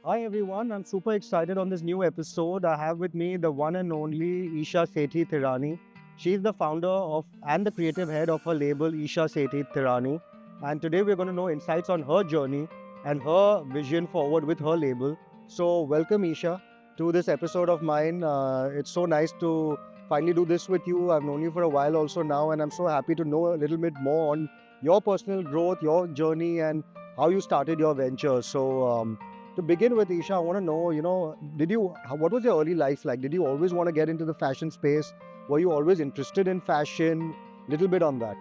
Hi everyone, I'm super excited on this new episode. I have with me the one and only Isha Sethi Tirani. She's the founder of and the creative head of her label Isha Sethi Tirani. And today we're going to know insights on her journey and her vision forward with her label. So, welcome Isha to this episode of mine. It's so nice to finally do this with you. I've known you for a while also now, and I'm so happy to know a little bit more on your personal growth, your journey, and how you started your venture. To begin with, Isha, I want to know, what was your early life like? Did you always want to get into the fashion space? Were you always interested in fashion? Little bit on that.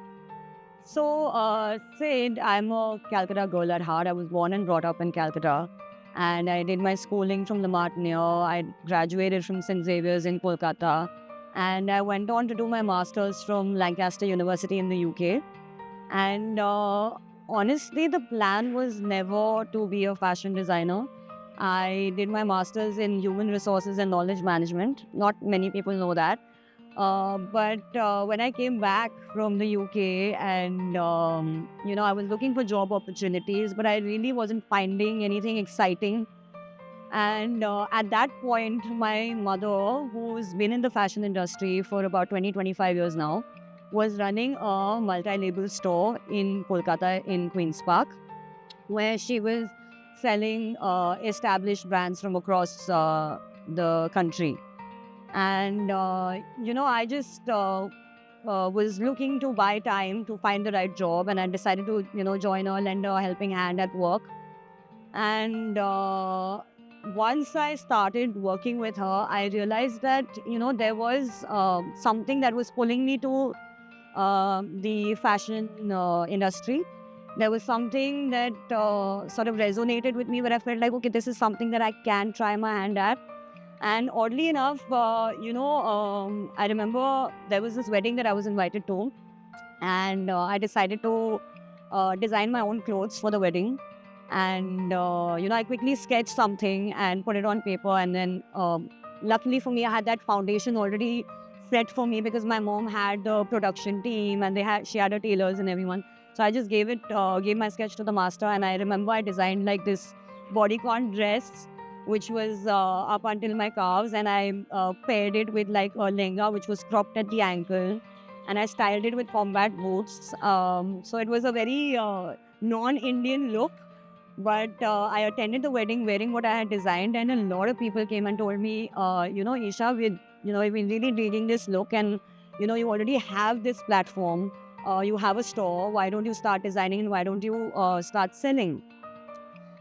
Sid, I'm a Calcutta girl at heart. I was born and brought up in Calcutta. And I did my schooling from the Martiniere. I graduated from St. Xavier's in Kolkata. And I went on to do my master's from Lancaster University in the UK. And honestly, the plan was never to be a fashion designer. I did my master's in human resources and knowledge management. Not many people know that. But when I came back from the UK and, I was looking for job opportunities, but I really wasn't finding anything exciting. And at that point, my mother, who's been in the fashion industry for about 25 years now, was running a multi-label store in Kolkata in Queen's Park, where she was selling established brands from across the country. And, I just was looking to buy time to find the right job. And I decided to, join her, lend her a helping hand at work. And once I started working with her, I realized that, there was something that was pulling me to the fashion industry. There was something that sort of resonated with me where I felt like, okay, this is something that I can try my hand at. And oddly enough, I remember there was this wedding that I was invited to, and I decided to design my own clothes for the wedding. And I quickly sketched something and put it on paper. And then, luckily for me, I had that foundation already set for me because my mom had the production team and she had her tailors and everyone. So I just gave my sketch to the master, and I remember I designed like this bodycon dress which was up until my calves, and I paired it with like a lehenga which was cropped at the ankle, and I styled it with combat boots. So it was a very non-Indian look, but I attended the wedding wearing what I had designed, and a lot of people came and told me, Isha, we're really digging this look, and you already have this platform. You have a store. Why don't you start designing, and why don't you start selling?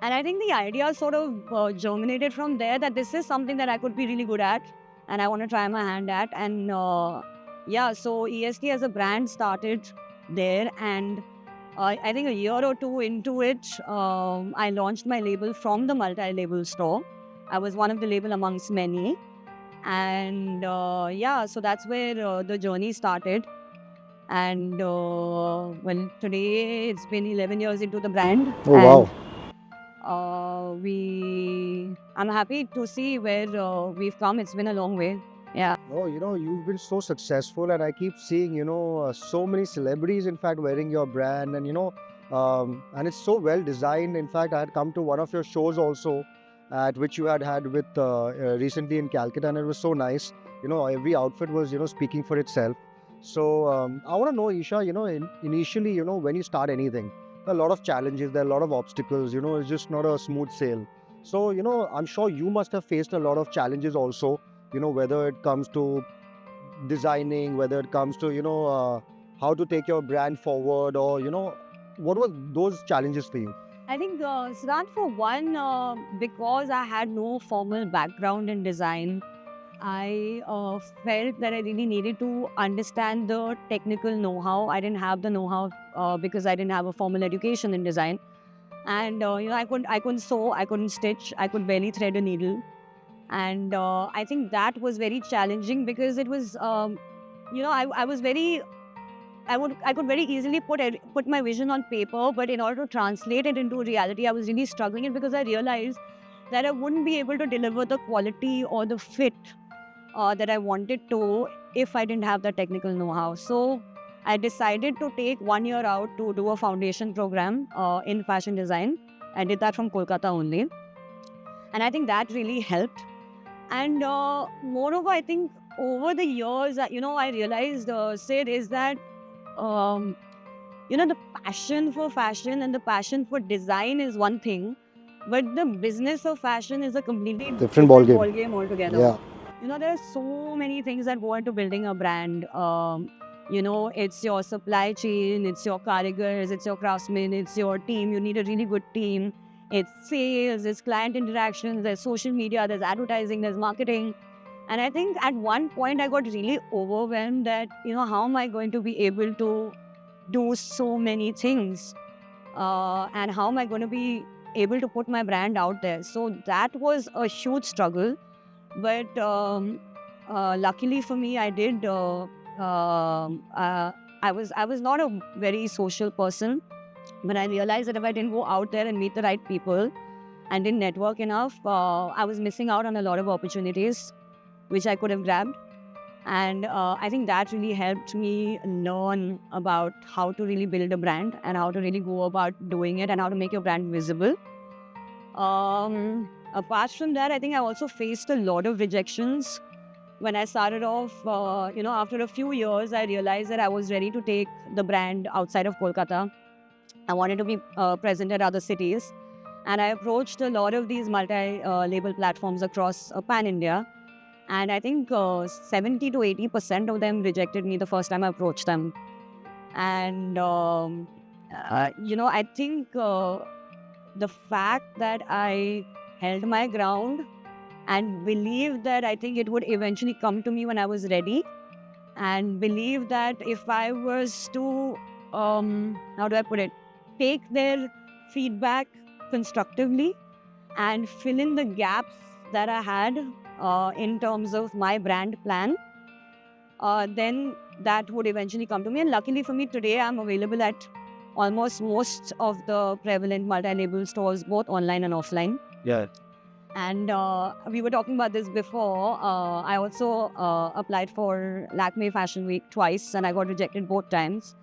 And I think the idea sort of germinated from there that this is something that I could be really good at and I want to try my hand at. And so EST as a brand started there. And I think a year or two into it, I launched my label from the multi-label store. I was one of the label amongst many. And so that's where the journey started. And today it's been 11 years into the brand. Oh, And wow. I'm happy to see where we've come. It's been a long way. Yeah. Oh, you've been so successful, and I keep seeing, so many celebrities, in fact, wearing your brand, and it's so well designed. In fact, I had come to one of your shows also, at which you had with recently in Calcutta, and it was so nice. Every outfit was, speaking for itself. I want to know, Isha, initially, when you start anything, there are a lot of challenges, there are a lot of obstacles, it's just not a smooth sail. So, I'm sure you must have faced a lot of challenges also, whether it comes to designing, whether it comes to how to take your brand forward, or what were those challenges for you? I think, Siddhant, for one, because I had no formal background in design, I felt that I really needed to understand the technical know-how. I didn't have the know-how because I didn't have a formal education in design. And, I couldn't sew, I couldn't stitch, I could barely thread a needle. And I think that was very challenging because it was, I was very, I could very easily put my vision on paper, but in order to translate it into reality, I was really struggling it because I realized that I wouldn't be able to deliver the quality or the fit that I wanted to if I didn't have the technical know-how. So I decided to take 1 year out to do a foundation program in fashion design. I did that from Kolkata only. And I think that really helped. And moreover, I think over the years, I realized, Sid, is that, um, the passion for fashion and the passion for design is one thing, but the business of fashion is a completely Different ball game. ball game altogether. Yeah. There are so many things that go into building a brand. It's your supply chain, it's your carriers, it's your craftsmen, it's your team. You need a really good team. It's sales, it's client interactions, there's social media, there's advertising, there's marketing. And I think at one point I got really overwhelmed that, how am I going to be able to do so many things? And how am I going to be able to put my brand out there? So that was a huge struggle. But luckily for me, I did. I was not a very social person, but I realized that if I didn't go out there and meet the right people and didn't network enough, I was missing out on a lot of opportunities which I could have grabbed. And I think that really helped me learn about how to really build a brand and how to really go about doing it and how to make your brand visible. Apart from that, I think I also faced a lot of rejections. When I started off, after a few years, I realized that I was ready to take the brand outside of Kolkata. I wanted to be present at other cities. And I approached a lot of these multi-label platforms across pan-India. And I think 70 to 80% of them rejected me the first time I approached them. And, I think the fact that I held my ground and believed that I think it would eventually come to me when I was ready, and believed that if I was to, how do I put it, take their feedback constructively and fill in the gaps that I had in terms of my brand plan, then that would eventually come to me. And luckily for me, today I'm available at almost most of the prevalent multi-label stores, both online and offline. Yeah. And we were talking about this before. I also applied for Lakme Fashion Week twice, and I got rejected both times.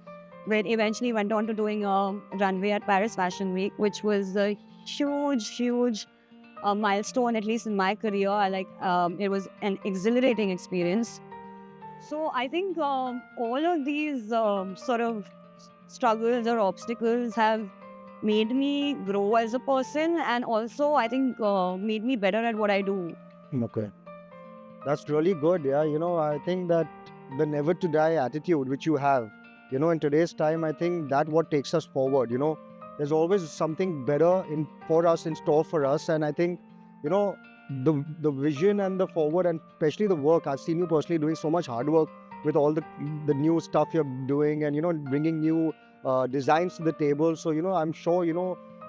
But eventually went on to doing a runway at Paris Fashion Week, which was a huge milestone, at least in my career. It was an exhilarating experience. So I think all of these sort of struggles or obstacles have made me grow as a person, and also I think made me better at what I do. Okay. That's really good. Yeah. I think that the never to die attitude which you have, in today's time, I think that what takes us forward. There's always something better for us, in store for us. And I think, the vision and the forward, and especially the work. I've seen you personally doing so much hard work with all the new stuff you're doing, and bringing new designs to the table. So I'm sure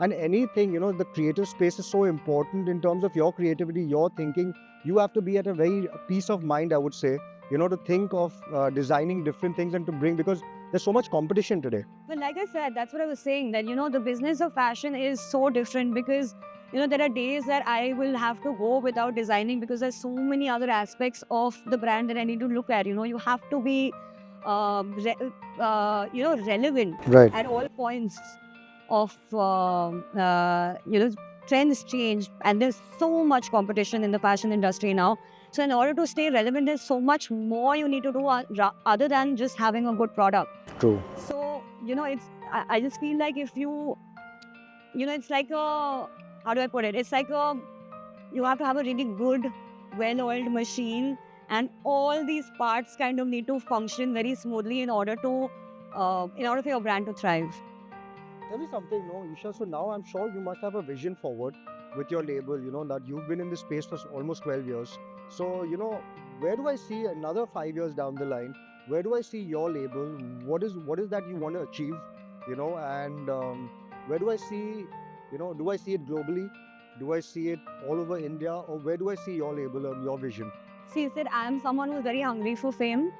and anything, the creative space is so important in terms of your creativity, your thinking. You have to be at a very peace of mind, I would say, to think of designing different things and to bring, because there's so much competition today. But like I said, that's what I was saying, that, the business of fashion is so different because, there are days that I will have to go without designing because there's so many other aspects of the brand that I need to look at. You have to be, relevant Right. at all points of, trends change, and there's so much competition in the fashion industry now. So in order to stay relevant, there's so much more you need to do other than just having a good product. True. So, I just feel like if you, it's like how do I put it? It's like you have to have a really good, well-oiled machine, and all these parts kind of need to function very smoothly in order for your brand to thrive. Tell me something, no, Isha. So now I'm sure you must have a vision forward with your label, that you've been in this space for almost 12 years. So, where do I see another 5 years down the line? Where do I see your label? What is that you want to achieve? And where do I see, do I see it globally? Do I see it all over India? Or where do I see your label or your vision? See, Sid, I'm someone who's very hungry for fame.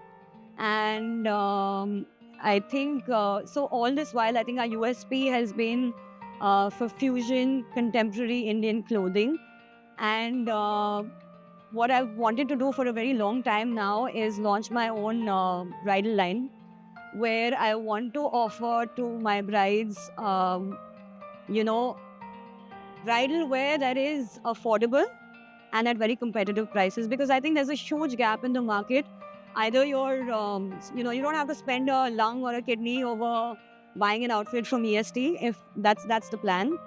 And I think, so all this while, I think our USP has been for fusion, contemporary Indian clothing. And what I've wanted to do for a very long time now is launch my own bridal line, where I want to offer to my brides, bridal wear that is affordable and at very competitive prices, because I think there's a huge gap in the market. Either you don't have to spend a lung or a kidney over buying an outfit from EST, if that's the plan,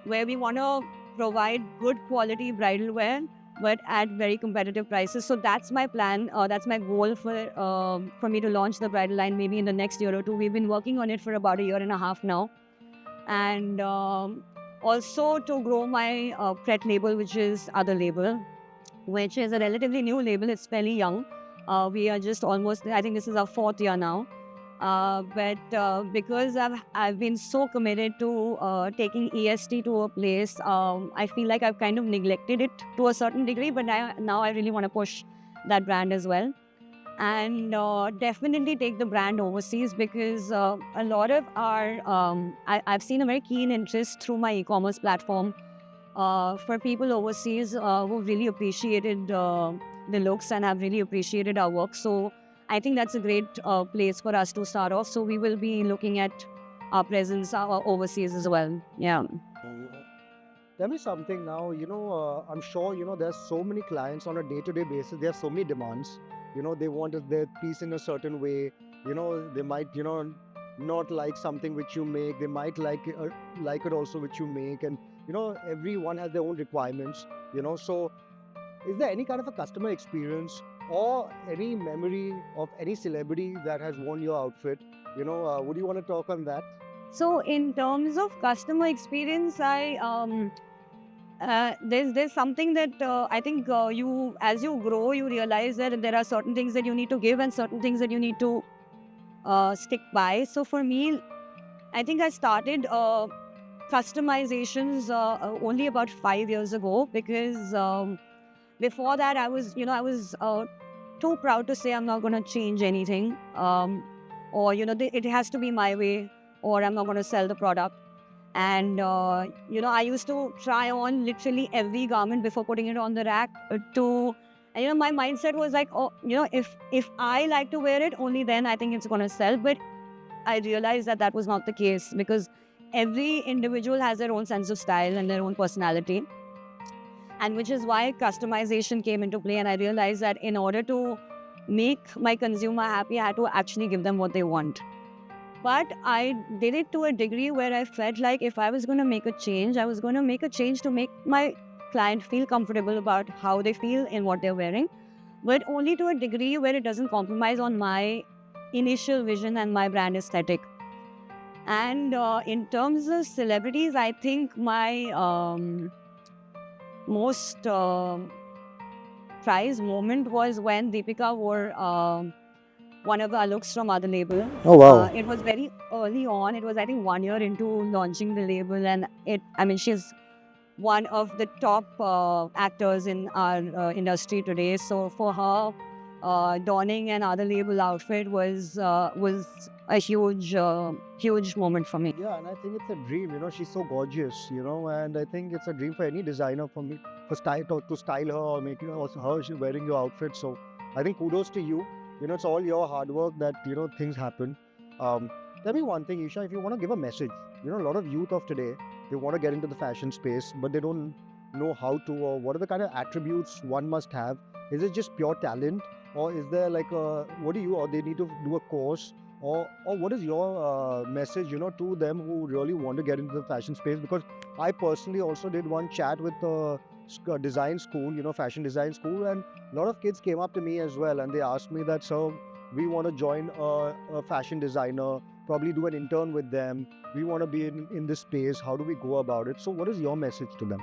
where we want to provide good quality bridal wear but at very competitive prices. So that's my plan. That's my goal for me to launch the bridal line maybe in the next year or two. We've been working on it for about a year and a half now, and also to grow my Pret label, which is other label, which is a relatively new label. It's fairly young. We are just almost, I think this is our 4th year now. But because I've been so committed to taking EST to a place, I feel like I've kind of neglected it to a certain degree. But now I really want to push that brand as well, and definitely take the brand overseas, because a lot of I've seen a very keen interest through my e-commerce platform for people overseas who really appreciated the looks and have really appreciated our work. So I think that's a great place for us to start off. So we will be looking at our presence overseas as well. Yeah. Tell me something now. I'm sure there's so many clients on a day-to-day basis. There are so many demands. They want their piece in a certain way. They might not like something which you make. They might like it also which you make, and everyone has their own requirements. So is there any kind of a customer experience or any memory of any celebrity that has worn your outfit? Would you want to talk on that? So in terms of customer experience, there's something that I think you, as you grow, you realize that there are certain things that you need to give and certain things that you need to stick by. So for me, I think I started customizations only about 5 years ago, because before that I was too proud to say I'm not going to change anything, or it has to be my way, or I'm not going to sell the product. And I used to try on literally every garment before putting it on the rack and my mindset was like, oh, if I like to wear it, only then I think it's going to sell. But I realized that that was not the case, because every individual has their own sense of style and their own personality, and which is why customization came into play. And I realized that in order to make my consumer happy, I had to actually give them what they want. But I did it to a degree where I felt like if I was going to make a change, I was going to make a change to make my client feel comfortable about how they feel in what they're wearing, but only to a degree where it doesn't compromise on my initial vision and my brand aesthetic. And in terms of celebrities, I think my most prized moment was when Deepika wore one of our looks from other label. Oh wow! It was very early on. It was, I think, 1 year into launching the label, and she's one of the top actors in our industry today. So for her, donning an other label outfit was a huge moment for me. Yeah, and I think it's a dream. She's so gorgeous. And I think it's a dream for any designer for to style her or make her wearing your outfit. So I think kudos to you. It's all your hard work that things happen. Tell me one thing, Isha. If you want to give a message, a lot of youth of today, they want to get into the fashion space, but they don't know how to, or what are the kind of attributes one must have. Is it just pure talent, or is there like or they need to do a course, or what is your message to them who really want to get into the fashion space? Because I personally also did one chat with design school, fashion design school, and a lot of kids came up to me as well, and they asked me that, so we want to join a fashion designer, probably do an intern with them, we want to be in this space, how do we go about it? So what is your message to them?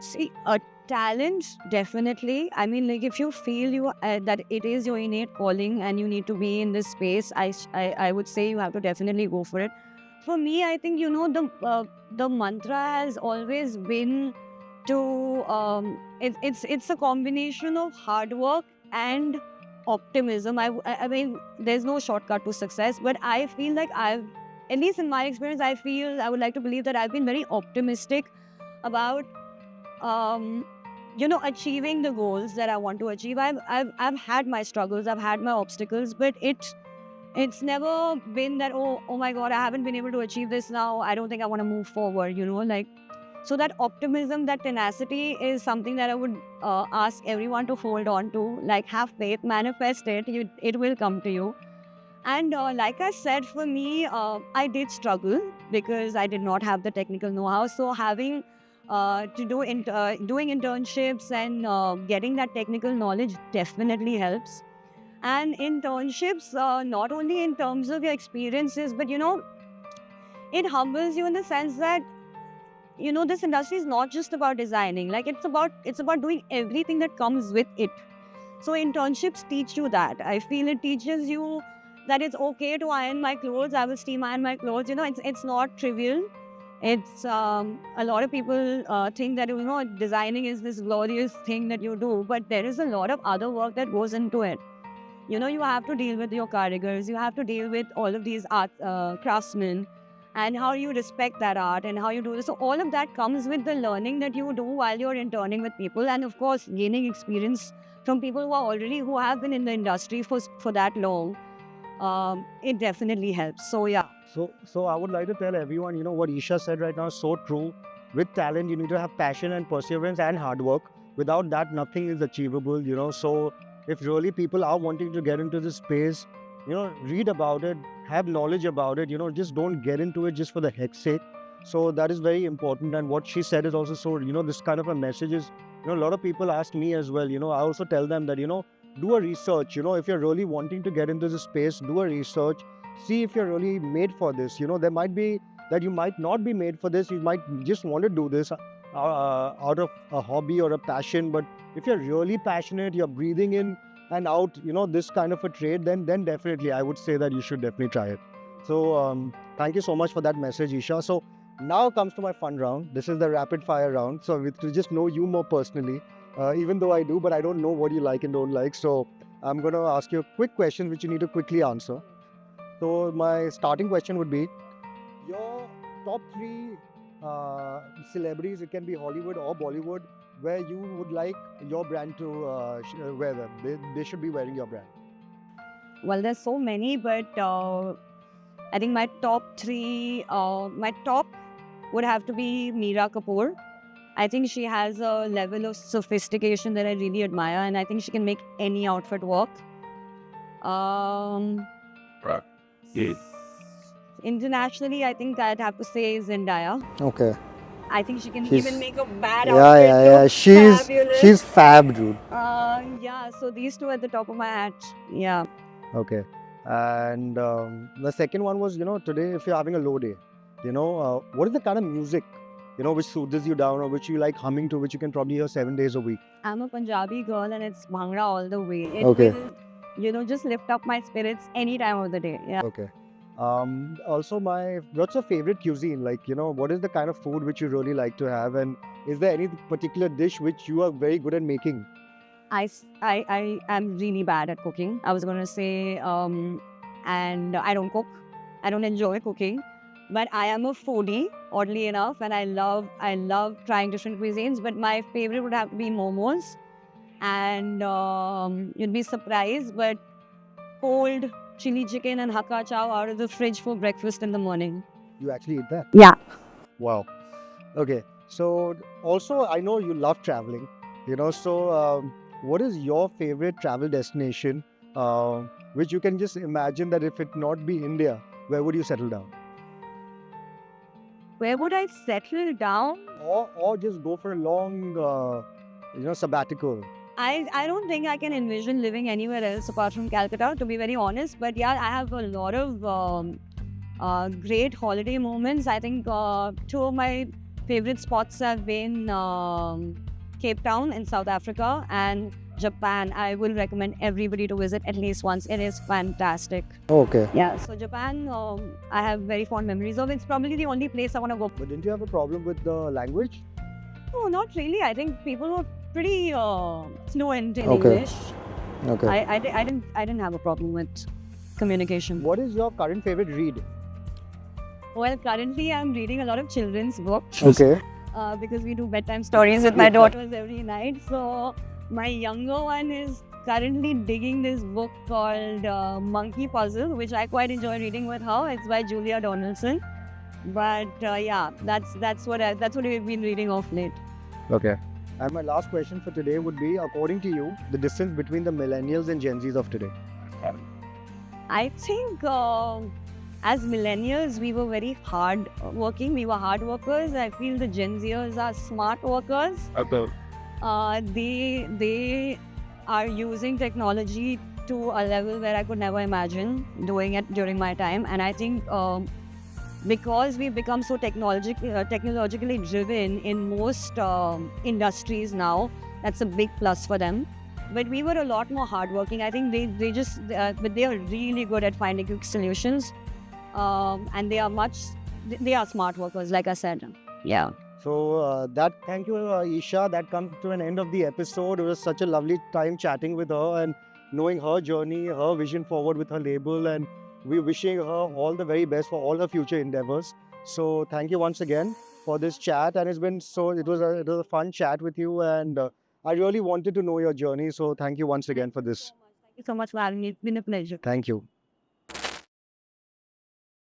See, a talent, definitely. I mean, like, if you feel that it is your innate calling and you need to be in this space, I would say you have to definitely go for it. For me, I think the mantra has always been to it's a combination of hard work and optimism. I mean, there's no shortcut to success, but I feel like at least in my experience, I would like to believe that I've been very optimistic about achieving the goals that I want to achieve. I've had my struggles, I've had my obstacles, but it's never been that, oh my God, I haven't been able to achieve this now, I don't think I want to move forward, So that optimism, that tenacity is something that I would ask everyone to hold on to. Like, have faith, manifest it, it will come to you. And like I said, for me, I did struggle because I did not have the technical know-how. So having doing internships and getting that technical knowledge definitely helps. And internships, not only in terms of your experiences, but it humbles you in the sense that this industry is not just about designing. Like it's about doing everything that comes with it. So internships teach you that. I feel it teaches you that it's okay to iron my clothes. I will steam iron my clothes. It's not trivial. It's a lot of people think that designing is this glorious thing that you do, but there is a lot of other work that goes into it. You have to deal with your carigars, you have to deal with all of these art craftsmen, and how you respect that art and how you do this. So all of that comes with the learning that you do while you're interning with people, and of course gaining experience from people who have been in the industry for that long. It definitely helps. So yeah. So I would like to tell everyone, what Isha said right now is so true. With talent, you need to have passion and perseverance and hard work. Without that, nothing is achievable. So if really people are wanting to get into this space, read about it, have knowledge about it, just don't get into it just for the heck's sake. So that is very important. And what she said is also so, this kind of a message is, a lot of people ask me as well, I also tell them that, do a research, if you're really wanting to get into this space, do a research, see if you're really made for this. There might be that you might not be made for this, you might just want to do this out of a hobby or a passion, but if you're really passionate, you're breathing in and out, this kind of a trade, then definitely I would say that you should definitely try it. So thank you so much for that message, Isha. So now comes to my fun round. This is the rapid fire round. So to just know you more personally, even though I do, but I don't know what you like and don't like. So I'm going to ask you a quick question which you need to quickly answer. So my starting question would be, your top 3 celebrities, it can be Hollywood or Bollywood, where you would like your brand to wear them. They should be wearing your brand. Well, there's so many, but I think my top 3, my top would have to be Meera Kapoor. I think she has a level of sophistication that I really admire, and I think she can make any outfit work. Internationally, I think I'd have to say Zendaya. Okay. I think she can She's- even make a bad Yeah, outfit yeah, yeah. look She's fabulous. fab, dude. Yeah, so these two at the top of my hat. Yeah. Okay. And the second one was, today if you're having a low day, what is the kind of music, which soothes you down or which you like humming to, which you can probably hear 7 days a week? I'm a Punjabi girl and it's Bhangra all the way. It Okay. will, just lift up my spirits any time of the day. Yeah. Okay. Also, what's your favorite cuisine? Like, what is the kind of food which you really like to have? And is there any particular dish which you are very good at making? I am really bad at cooking. I was going to say, and I don't cook. I don't enjoy cooking. But I am a foodie, oddly enough, and I love trying different cuisines. But my favorite would have to be momos. And you'd be surprised, but cold chili chicken and hakka chow out of the fridge for breakfast in the morning. You actually eat that? Yeah. Wow. Okay. So also, I know you love traveling, so what is your favorite travel destination, which you can just imagine that if it not be India, where would you settle down? Where would I settle down? Or just go for a long, sabbatical? I don't think I can envision living anywhere else apart from Calcutta, to be very honest. But yeah, I have a lot of great holiday moments. I think 2 of my favorite spots have been Cape Town in South Africa and Japan. I will recommend everybody to visit at least once. It is fantastic. Okay. Yeah, so Japan, I have very fond memories of. It's probably the only place I want to go. But didn't you have a problem with the language? No, not really. I think people were pretty fluent in Okay. English. Okay. I didn't have a problem with communication. What is your current favorite read? Well, currently I'm reading a lot of children's books Okay. because we do bedtime stories with my daughters every night. So my younger one is currently digging this book called Monkey Puzzle, which I quite enjoy reading with her. It's by Julia Donaldson. But yeah, that's what we've been reading of late. Okay. And my last question for today would be, according to you, the difference between the millennials and Gen Zs of today. I think as millennials, we were very hard working. We were hard workers. I feel the Gen Zers are smart workers. Okay. They are using technology to a level where I could never imagine doing it during my time. And I think because we've become so technologically driven in most industries now, that's a big plus for them. But we were a lot more hardworking. I think but they are really good at finding quick solutions, and they are smart workers, like I said. Yeah. So thank you, Isha. That comes to an end of the episode. It was such a lovely time chatting with her and knowing her journey, her vision forward with her label, and we're wishing her all the very best for all her future endeavors. So thank you once again for this chat, and it was a fun chat with you, and I really wanted to know your journey. So thank you once again for this. Thank you so much for having me. It's been a pleasure. Thank you.